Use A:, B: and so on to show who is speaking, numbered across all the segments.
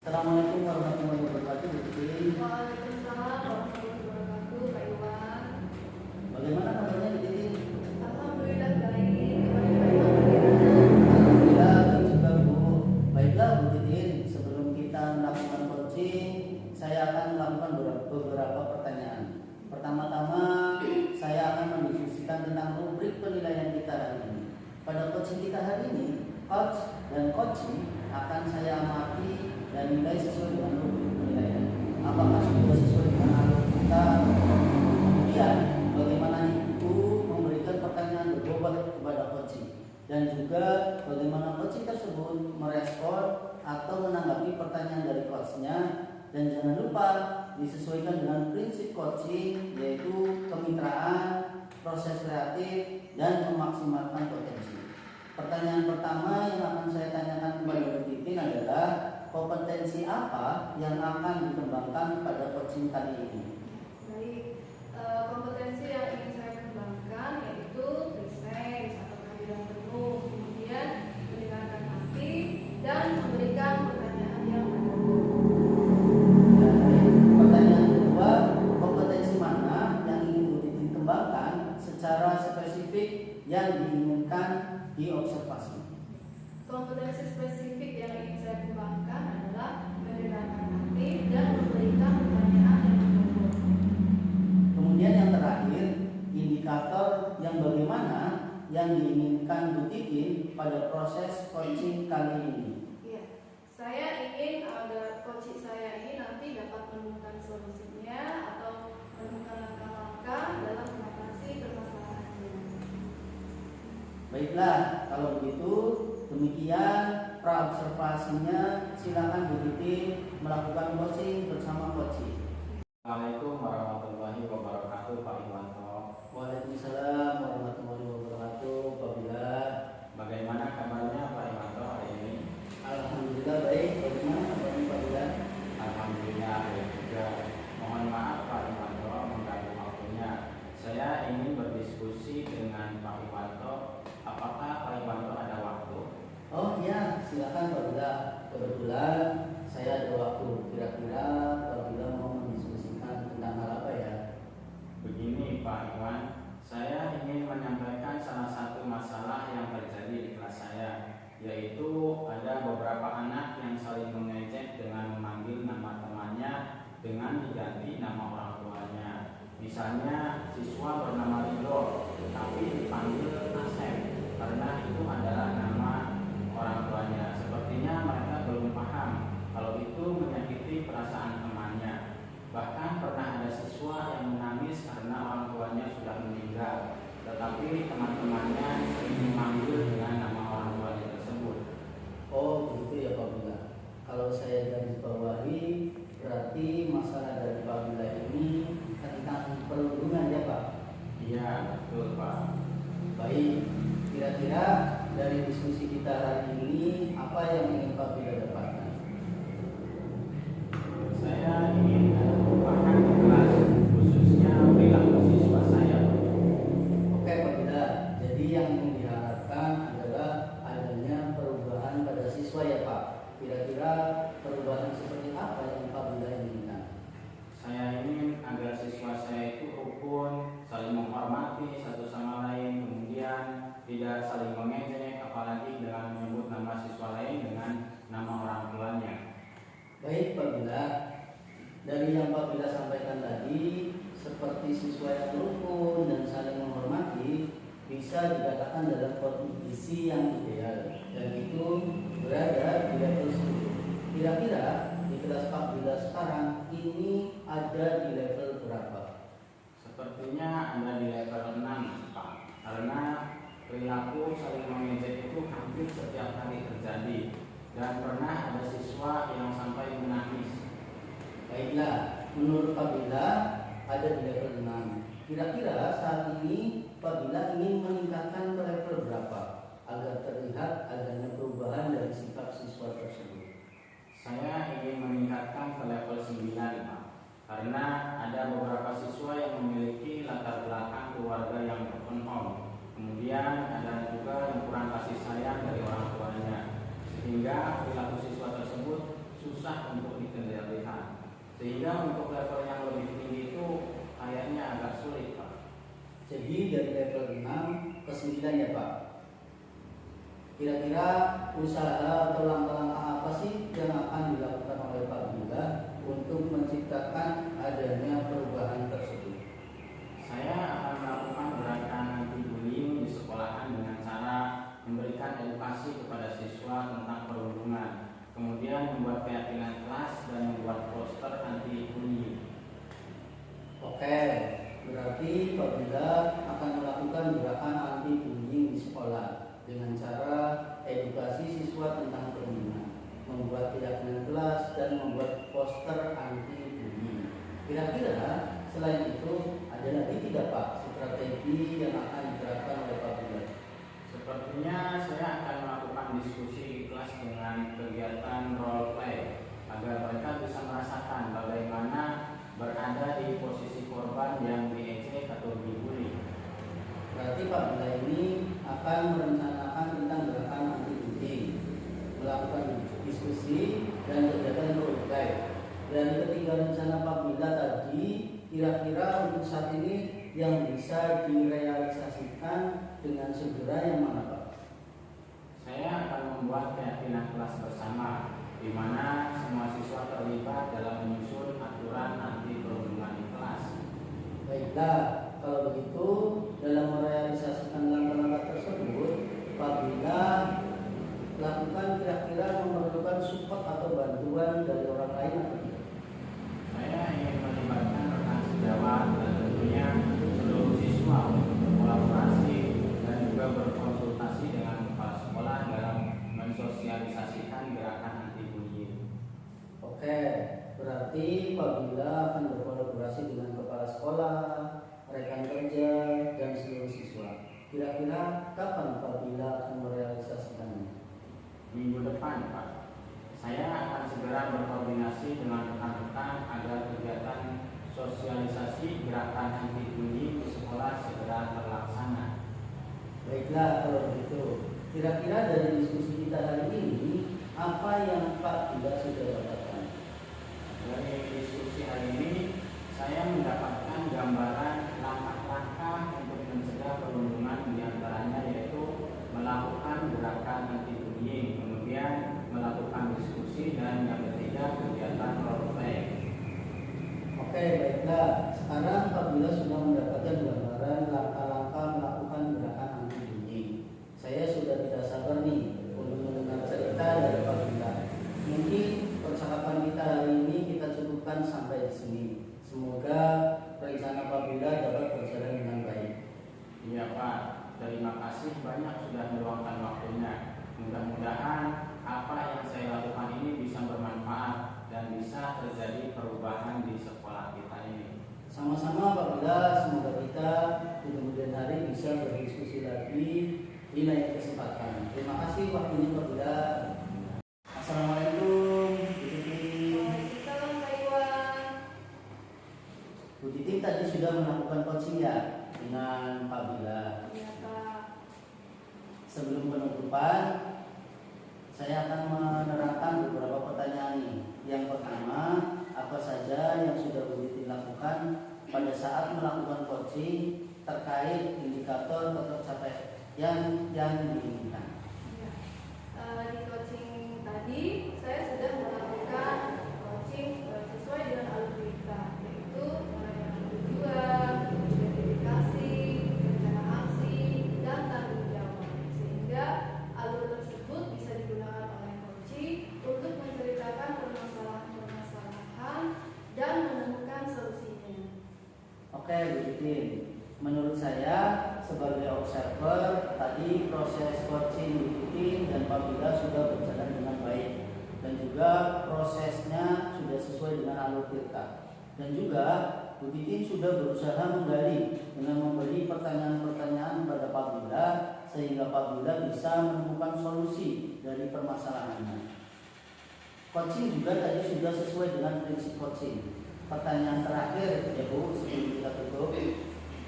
A: Assalamualaikum warahmatullahi wabarakatuh, Bu Titin.
B: Waalaikumsalam warahmatullahi wabarakatuh, Pak Iwan.
A: Bagaimana kabarnya, Bu Titin?
B: Alhamdulillah baik. Gimana Pak Iwan, bagaimana?
A: Alhamdulillah baik juga, Bu. Baiklah, Bu Titin, sebelum kita melakukan coaching, saya akan melakukan beberapa pertanyaan. Pertama-tama, saya akan mendiskusikan tentang rubrik penilaian kita hari ini. Pada coaching kita hari ini, coach dan coaching akan saya amati dan nilai sesuai dengan rubrik penilaian. Apakah sudah sesuai dengan alur kita? Kemudian bagaimana itu memberikan pertanyaan berbobot kepada coaching, dan juga bagaimana coaching tersebut merespon atau menanggapi pertanyaan dari coachnya. Dan jangan lupa disesuaikan dengan prinsip coaching, yaitu kemitraan, proses kreatif, dan memaksimalkan potensi. Pertanyaan pertama yang akan saya tanyakan kepada Bu Titin adalah kompetensi apa yang akan dikembangkan pada coaching kali ini?
B: Baik, kompetensi yang ingin saya kembangkan yaitu presence atau kehadiran penuh, kemudian mendengarkan hati dan memberikan pertanyaan yang mendalam.
A: Pertanyaan kedua, kompetensi mana yang ingin Bu Titin kembangkan secara spesifik yang diinginkan diobservasi?
B: Kompetensi spesifik yang ingin saya kembangkan adalah mendengarkan hati dan memberikan pertanyaan yang mendalam.
A: Kemudian yang terakhir, indikator yang bagaimana yang diinginkan Bu Titin pada proses coaching kali ini?
B: Iya, saya ingin agar coaching saya ini nanti dapat menemukan solusinya atau menemukan langkah-langkah dalam mengatasi permasalahannya.
A: Baiklah, kalau begitu demikian praobservasinya. Silakan Bu Titin melakukan coaching bersama coaching.
C: Assalamualaikum warahmatullahi wabarakatuh, Pak Iwanto.
A: Waalaikumsalam warahmatullahi wabarakatuh, Pak Bila.
C: Bagaimana kabarnya Pak Iwanto hari ini?
A: Alhamdulillah baik. Bagaimana kabarnya, Pak Bila?
C: Alhamdulillah baik juga. Mohon maaf Pak Iwanto mengganggu waktunya. Saya ingin berdiskusi dengan Pak Iwanto. Apakah Pak Iwanto ada waktu?
A: Oh iya, silakan Pak Bila. Kebetulan saya ada waktu. Kira-kira Pak Bila mau mendiskusikan tentang hal apa ya?
C: Begini Pak Iwan, saya ingin menyampaikan salah satu masalah yang terjadi di kelas saya, yaitu ada beberapa anak yang saling mengejek dengan memanggil nama temannya dengan diganti nama orang tuanya. Misalnya siswa bernama Ridho, tapi dipanggil Asep karena itu adalah nama orang tuanya. Sepertinya mereka belum paham kalau itu menyakiti perasaan temannya. Bahkan pernah ada siswa yang menangis karena orang tuanya sudah meninggal, tetapi teman-temannya sering memanggil dengan nama orang tuanya tersebut.
A: Oh begitu ya Pak Bila. Kalau saya garis bawahi, berarti masalah dari Pak Bila ini tentang perhubungan ya Pak?
C: Iya betul Pak.
A: Baik, kira-kira dari diskusi kita hari ini apa yang ingin Pak Bila dapatkan?
C: Saya ingin ada perubahan di kelas, khususnya perilaku siswa saya.
A: Oke Pak Bila, jadi yang ingin diharapkan adalah adanya perubahan pada siswa ya Pak. Kira-kira perubahan seperti apa yang Pak Bila inginkan?
C: Saya ingin agar siswa saya itu rukun, saling menghormati satu sama lain, kemudian tidak saling mengejek, apalagi dengan menyebut nama siswa lain dengan nama orang tuanya.
A: Baik Pak Bila, dari yang Pak Bila sampaikan tadi, seperti siswa yang rukun dan saling menghormati bisa dikatakan dalam kondisi yang ideal, dan itu berada di level 10. Kira-kira di kelas Pak Bila sekarang ini ada di level berapa?
C: Sepertinya ada di level 6 Pak, karena perilaku saling mengejek itu hampir setiap hari terjadi, dan pernah ada siswa yang sampai menangis.
A: Baiklah, menurut Pak Bila ada di level 6. Kira-kira saat ini Pak Bila ingin meningkatkan ke level berapa agar terlihat adanya perubahan dari sikap siswa tersebut?
C: Saya ingin meningkatkan ke level 9 Pak, karena ada beberapa siswa yang memiliki latar belakang keluarga yang broken home. Kemudian ada juga yang kurang kasih sayang dari orang tuanya, sehingga perilaku siswa tersebut susah untuk sehingga untuk level yang lebih tinggi itu kayaknya agak sulit, Pak.
A: Jadi dari level 6 ke 9 ya Pak. Kira-kira usaha atau langkah-langkah apa sih yang akan dilakukan oleh Pak Bila untuk menciptakan adanya perubahan tersebut?
C: Saya akan melakukan gerakan anti bullying di sekolahan dengan cara memberikan edukasi kepada siswa tentang perundungan, kemudian membuat keyakinan kelas dan membuat poster anti bullying.
A: Oke, berarti Pak Bila akan melakukan gerakan anti bullying di sekolah dengan cara edukasi siswa tentang perundungan, membuat keyakinan kelas dan membuat poster anti bullying. Kira-kira selain itu ada lagi tidak Pak strategi yang akan diterapkan oleh Pak Bila?
C: Sepertinya saya akan melakukan diskusi di kelas dengan kegiatan role play agar mereka bisa merasakan bagaimana berada di posisi korban yang diejek atau dibully.
A: Berarti Pak Bila ini akan merencanakan tentang gerakan anti bullying, melakukan diskusi dan kegiatan role play. Dan ketiga rencana Pak Bila tadi, kira-kira untuk saat ini yang bisa direalisasikan dengan segera yang mana Pak?
C: Saya akan membuat keyakinan kelas bersama, di mana semua siswa terlibat dalam menyusun aturan anti perundungan di kelas.
A: Baiklah, kalau begitu dalam merealisasikan langkah-langkah tersebut, Pak Bila lakukan kira-kira memerlukan support atau bantuan dari orang lain atau tidak?
C: Saya ingin melibatkan rekan sejawat dan tentunya seluruh siswa untuk berkolaborasi dan juga berkonsultasi dengan kepala sekolah dalam mensosialisasikan gerakan anti bullying.
A: Oke, berarti Pak Bila akan berkolaborasi dengan kepala sekolah, rekan kerja, dan seluruh siswa. Kira-kira kapan Pak Bila akan merealisasikannya?
C: Minggu depan, Pak. Saya akan segera berkoordinasi dengan rekan-rekan agar kegiatan sosialisasi gerakan anti bullying di sekolah segera terlaksana.
A: Baiklah kalau begitu. Kira-kira dari diskusi kita hari ini, apa yang Pak Bila sudah dapatkan?
C: Dari diskusi hari ini, saya mendapatkan gambaran langkah-langkah untuk mencegah perundungan, diantaranya yaitu melakukan gerakan anti bullying, kemudian melakukan diskusi, dan yang ketiga kegiatan role play.
A: Oke, baiklah. Sekarang Pak Bila sudah mendapatkan gambaran langkah-langkah melakukan gerakan anti bullying. Saya sudah tidak sabar nih untuk mendengar cerita dari Pak Bila. Mungkin percakapan kita hari ini kita cukupkan sampai di sini. Semoga rencana Pak Bila dapat berjalan dengan baik.
C: Iya Pak, terima kasih banyak sudah meluangkan waktunya. Mudah-mudahan apa yang saya lakukan ini bisa bermanfaat dan bisa terjadi perubahan di sekolah kita ini.
A: Sama-sama Pak Bila, semoga kita di kemudian hari bisa berdiskusi lagi di lain kesempatan. Terima kasih waktunya Pak Bila. Assalamualaikum Bu Titin.
B: Waalaikumsalam Pak Iwan.
A: Bu Titin tadi sudah melakukan coaching ya dengan Pak Bila.
B: Iya Pak.
A: Sebelum penutupan, saya akan menerangkan beberapa pertanyaan nih. Yang pertama, apa saja yang sudah Bu Titin lakukan pada saat melakukan coaching terkait indikator tercapaian yang diinginkan?
B: Iya. Di coaching tadi saya sudah melakukan coaching sesuai dengan alur kita, yaitu mulai dari tujuan, identifikasi, rencana aksi, dan tanggung jawab, sehingga alur tersebut bisa digunakan oleh coaching untuk menceritakan permasalahan-permasalahan dan menemukan solusinya.
A: Oke Bu Titin, menurut saya sebagai observer tadi proses coaching Bu Titin dan Pak Bila sudah berjalan dengan baik dan juga prosesnya sudah sesuai dengan alur kita, dan juga Bu Titin sudah berusaha menggali dengan memberi pertanyaan-pertanyaan pada Pak Bila sehingga Pak Bila bisa menemukan solusi dari permasalahannya. Coaching juga tadi sudah sesuai dengan prinsip coaching. Pertanyaan terakhir ya Bu, sebelum kita tutup,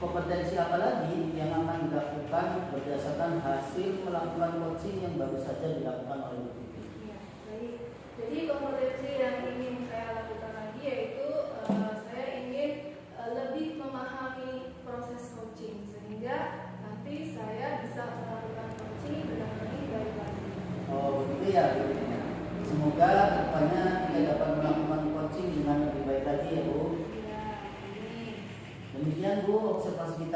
A: kompetensi apa lagi yang akan dilakukan berdasarkan hasil melakukan coaching yang baru saja dilakukan oleh Bu Titin?
B: Iya, baik. Jadi kompetensi yang ingin saya lakukan lagi yaitu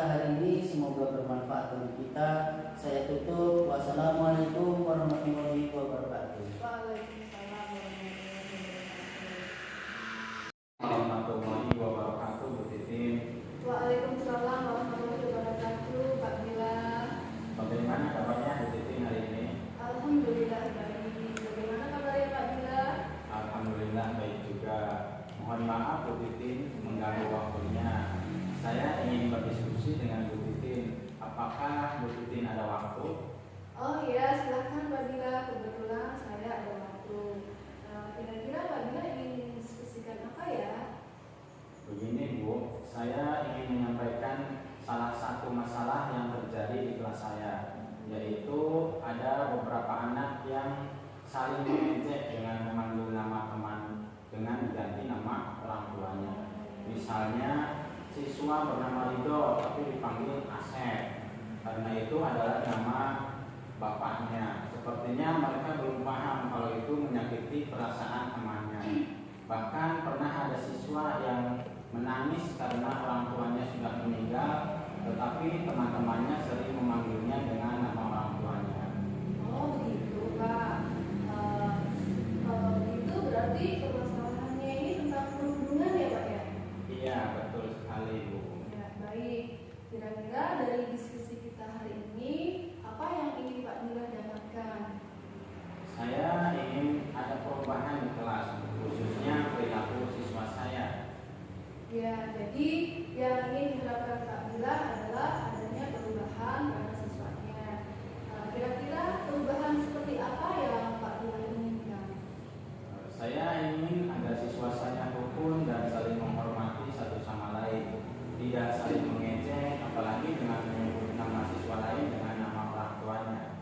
A: kita hari ini semoga bermanfaat bagi kita. Saya tutup. Wassalamualaikum warahmatullahi wabarakatuh.
B: Waalaikumsalam warahmatullahi wabarakatuh.
C: Warahmatullahi wabarakatuh, Bu Titin.
B: Waalaikumsalam warahmatullahi wabarakatuh, Pak Bila.
C: Bagaimana kabarnya Bu Titin hari ini?
B: Alhamdulillah baik. Bagaimana kabarnya Pak Bila?
C: Alhamdulillah baik juga. Mohon maaf Bu Titin mengganggu waktunya. Saya ingin berdiskusi dengan Bu Titin. Apakah Bu Titin ada waktu?
B: Oh iya, silahkan Pak Bila. Kebetulan saya ada waktu. Kira-kira Pak Bila ingin diskusikan apa ya?
C: Begini Bu, saya ingin menyampaikan salah satu masalah yang terjadi di kelas saya, yaitu ada beberapa anak yang saling mengejek dengan memanggil nama teman dengan diganti nama orang tuanya. Misalnya siswa bernama Ridho tapi dipanggil Asep, karena itu adalah nama bapaknya. Sepertinya mereka belum paham kalau itu menyakiti perasaan temannya. Bahkan pernah ada siswa yang menangis karena orang tuanya sudah meninggal, tetapi teman-temannya sering memanggilnya dengan nama orang tuanya.
B: Oh begitu Pak. Kalau begitu berarti permasalahannya ini tentang perhubungan ya Pak ya?
C: Iya, betul sekali Bu.
B: Ya baik. Kira-kira dari diskusi kita hari ini apa yang ingin Pak Bila dapatkan?
C: Saya ingin ada perubahan di kelas, khususnya perilaku siswa saya.
B: Ya, jadi yang ingin diharapkan Pak Bila adalah adanya perubahan pada siswanya. Kira-kira perubahan seperti apa yang Pak Bila inginkan?
C: Saya ingin agar siswa saya rukun dan saling menghormati satu sama lain, tidak saling mengejek, apalagi dengan menyebut nama siswa lain dengan nama orang tuanya.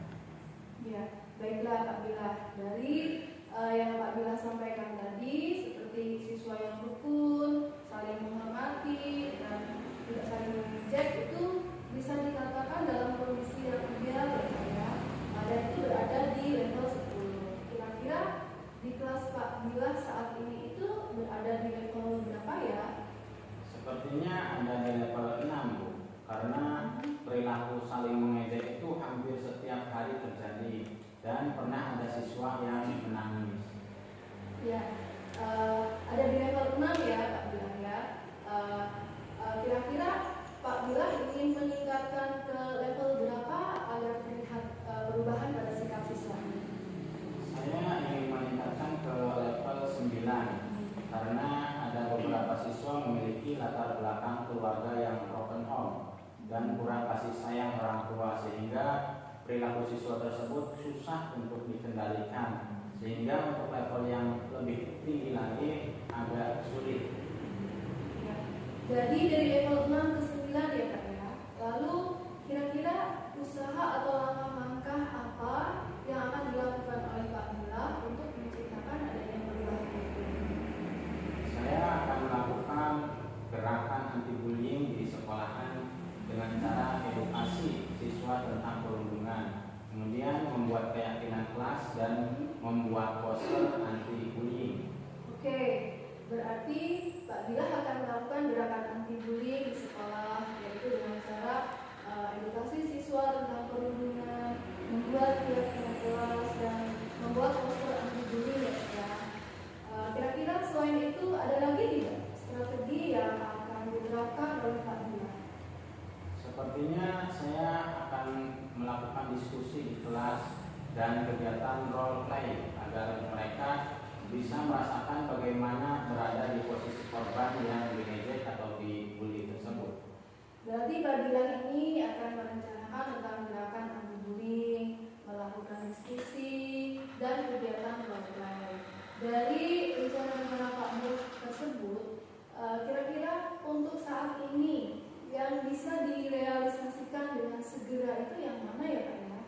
B: Ya, baiklah Pak Bila. Dari yang Pak Bila sampaikan tadi, seperti siswa yang rukun, saling menghormati, dan tidak saling mengejek, itu bisa dikatakan dalam kondisi yang ideal ya, dan itu berada di level 10. Kira-kira di kelas Pak Bila saat ini itu berada di level berapa ya?
C: Sepertinya ada di level 6 Bu, karena perilaku saling mengejek itu hampir setiap hari terjadi dan pernah ada siswa yang menangis.
B: Ya, ada di level 6 ya Pak Bila ya. Kira-kira Pak Bila ingin meningkatkan ke level berapa agar terlihat perubahan pada sikap siswanya?
C: Saya ingin meningkatkan ke level 9 karena ada beberapa siswa memiliki latar belakang keluarga yang broken home dan kurang kasih sayang orang tua, sehingga perilaku siswa tersebut susah untuk dikendalikan, sehingga untuk level yang lebih tinggi lagi agak sulit.
B: Ya. Jadi dari level 6 ke 9 ya Pak ya. Lalu kira-kira usaha atau langkah-langkah apa yang akan dilakukan oleh Pak Bila untuk menciptakan adanya perubahan itu?
C: Saya akan melakukan gerakan anti bullying di sekolahan dengan cara edukasi siswa tentang perundungan, kemudian membuat keyakinan kelas dan membuat poster anti bullying.
B: Oke, berarti Pak Bila akan melakukan gerakan anti bullying di sekolah, yaitu dengan cara edukasi siswa tentang perundungan, membuat keyakinan kelas dan membuat poster anti bullying ya. Kira-kira selain itu ada lagi tidak strategi yang akan diterapkan oleh Pak Bila?
C: Sepertinya saya akan melakukan diskusi di kelas dan kegiatan role play agar mereka bisa merasakan bagaimana berada di posisi korban yang diejek atau dibully tersebut.
B: Berarti Pak Bila ini akan merencanakan tentang gerakan anti bullying, melakukan diskusi dan kegiatan role play. Dari rencana-rencana Pak Bila tersebut, kira-kira untuk saat ini yang bisa direalisasikan dengan segera itu yang mana ya Pak ya?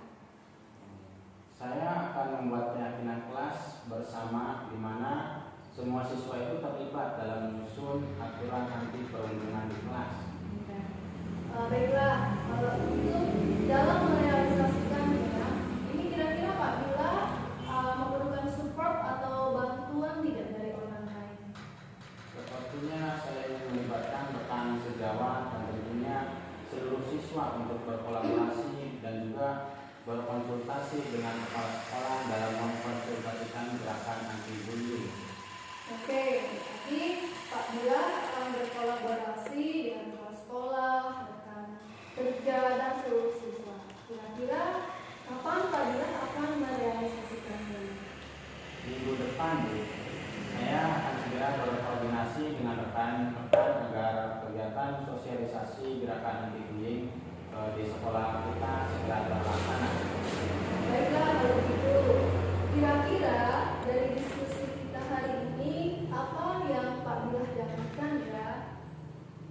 C: Saya akan membuat keyakinan kelas bersama di mana semua siswa itu terlibat dalam menyusun aturan anti perundungan di kelas.
B: Baiklah, kalau itu dalam merealisasikannya, ini kira-kira Pak Bila memerlukan support atau bantuan tidak dari orang lain?
C: Sepertinya saya ingin melibatkan rekan sejawat dan tentunya seluruh sekolah kita segera terlaksana.
B: Baiklah kalau begitu. Kira-kira dari diskusi kita hari ini apa yang Pak Bilah dapatkan ya?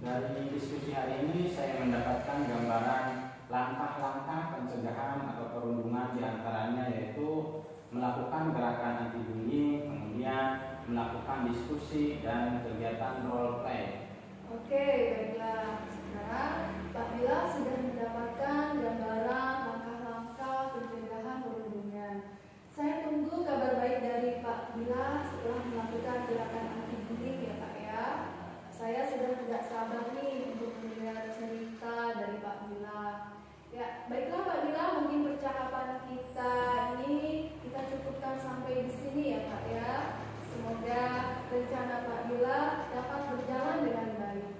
C: Dari diskusi hari ini saya mendapatkan gambaran langkah-langkah pencegahan atau perundungan diantaranya yaitu melakukan gerakan anti bullying, kemudian melakukan diskusi dan kegiatan role play.
B: Oke, baiklah. Sekarang Pak Bilah sudah mendapatkan gambaran langkah-langkah pencegahan perundungan. Saya tunggu kabar baik dari Pak Bilah setelah melakukan gerakan anti bullying ya Pak ya. Saya sudah tidak sabar nih untuk mendengar cerita dari Pak Bilah. Ya, baiklah Pak Bilah, mungkin percakapan kita ini kita cukupkan sampai di sini ya Pak ya. Semoga rencana Pak Bilah dapat berjalan dengan baik.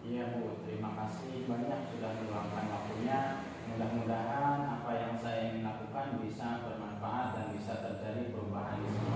C: Iya Bu, terima kasih banyak sudah meluangkan waktunya. Mudah-mudahan apa yang saya ingin lakukan bisa bermanfaat dan bisa terjadi perubahan di sekolah.